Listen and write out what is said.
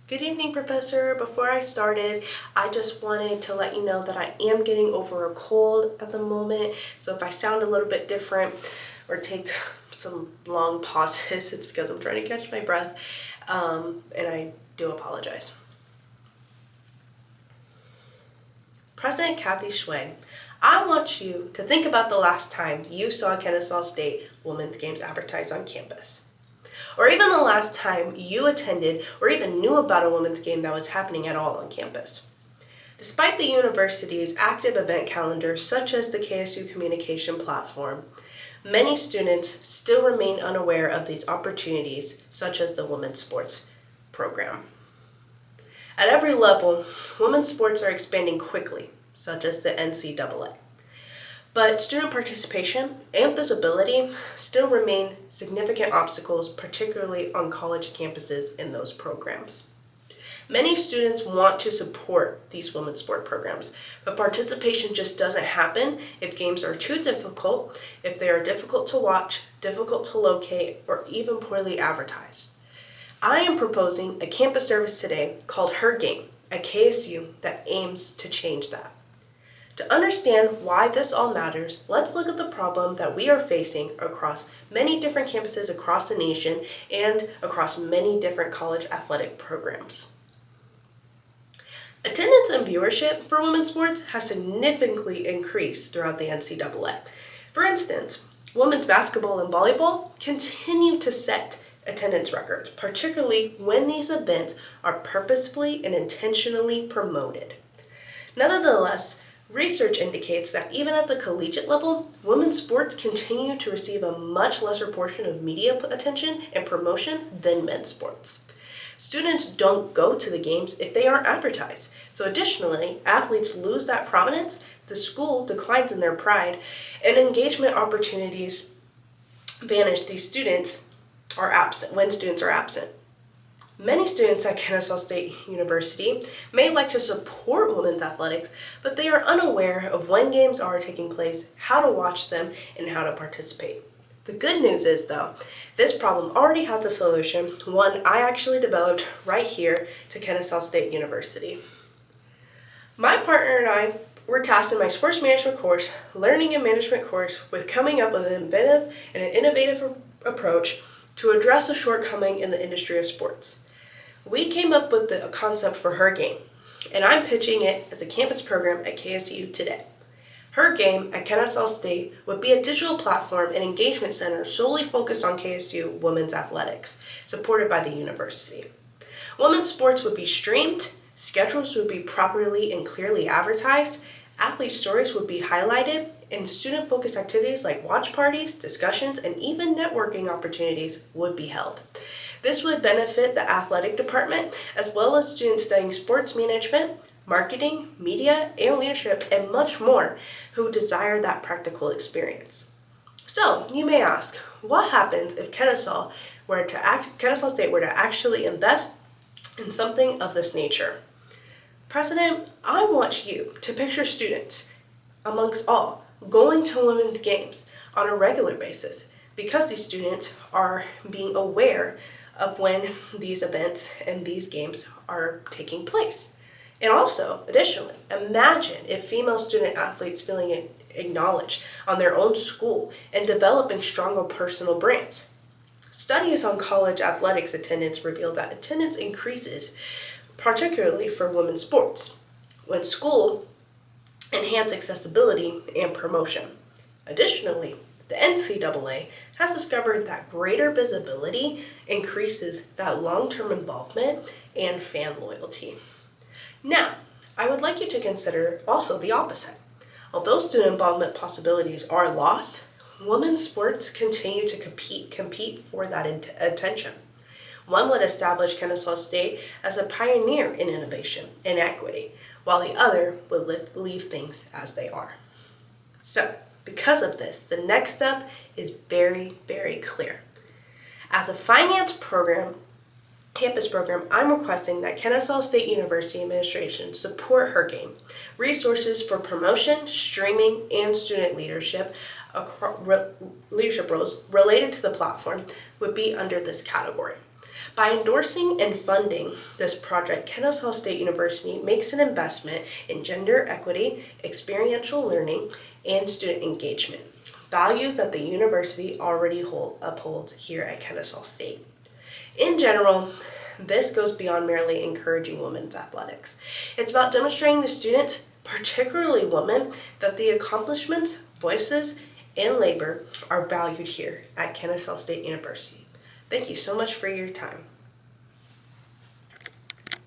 Good evening, Professor. Before I started, I just wanted to let you know that I am getting over a cold at the moment. So if I sound a little bit different or take some long pauses, it's because I'm trying to catch my breath. And I do apologize. President Kathy Schway, I want you to think about the last time you saw Kennesaw State women's games advertised on campus. Or even the last time you attended or even knew about a women's game that was happening at all on campus. Despite the university's active event calendar, such as the KSU Communication Platform, many students still remain unaware of these opportunities, such as the women's sports program. At every level, women's sports are expanding quickly, such as the NCAA. But student participation and visibility still remain significant obstacles, particularly on college campuses in those programs. Many students want to support these women's sport programs, but participation just doesn't happen if games are too difficult, if they are difficult to watch, difficult to locate, or even poorly advertised. I am proposing a campus service today called Her Game at KSU that aims to change that. To understand why this all matters, let's look at the problem that we are facing across many different campuses across the nation and across many different college athletic programs. Attendance and viewership for women's sports has significantly increased throughout the NCAA. For instance, women's basketball and volleyball continue to set attendance records, particularly when these events are purposefully and intentionally promoted. Nevertheless, research indicates that even at the collegiate level, women's sports continue to receive a much lesser portion of media attention and promotion than men's sports. Students don't go to the games if they aren't advertised. So additionally, athletes lose that prominence, the school declines in their pride, and engagement opportunities vanish. These students are absent when students are absent. Many students at Kennesaw State University may like to support women's athletics, but they are unaware of when games are taking place, how to watch them, and how to participate. The good news is, though, this problem already has a solution, one I actually developed right here to Kennesaw State University. My partner and I were tasked in my sports management course, learning and management course, with coming up with an inventive and an innovative approach to address a shortcoming in the industry of sports. We came up with the concept for Her Game, and I'm pitching it as a campus program at KSU today. Her Game at Kennesaw State would be a digital platform and engagement center solely focused on KSU women's athletics, supported by the university. Women's sports would be streamed, schedules would be properly and clearly advertised, athlete stories would be highlighted, and student-focused activities like watch parties, discussions, and even networking opportunities would be held. This would benefit the athletic department as well as students studying sports management, marketing, media, and leadership, and much more who desire that practical experience. So, you may ask, what happens if Kennesaw State were to actually invest in something of this nature? President, I want you to picture students, amongst all, going to women's games on a regular basis because these students are being aware of when these events and these games are taking place. And also, additionally, imagine if female student athletes feeling acknowledged on their own school and developing stronger personal brands. Studies on college athletics attendance reveal that attendance increases, particularly for women's sports, when school enhance accessibility and promotion. Additionally, the NCAA has discovered that greater visibility increases that long-term involvement and fan loyalty. Now, I would like you to consider also the opposite. Although student involvement possibilities are lost, women's sports continue to compete for that attention. One would establish Kennesaw State as a pioneer in innovation and equity, while the other would leave things as they are. So, because of this, the next step is very, very clear. As a campus program, I'm requesting that Kennesaw State University administration support Her Game. Resources for promotion, streaming, and student leadership roles related to the platform would be under this category. By endorsing and funding this project, Kennesaw State University makes an investment in gender equity, experiential learning, and student engagement, values that the university already upholds here at Kennesaw State. In general, this goes beyond merely encouraging women's athletics. It's about demonstrating to students, particularly women, that the accomplishments, voices, and labor are valued here at Kennesaw State University. Thank you so much for your time.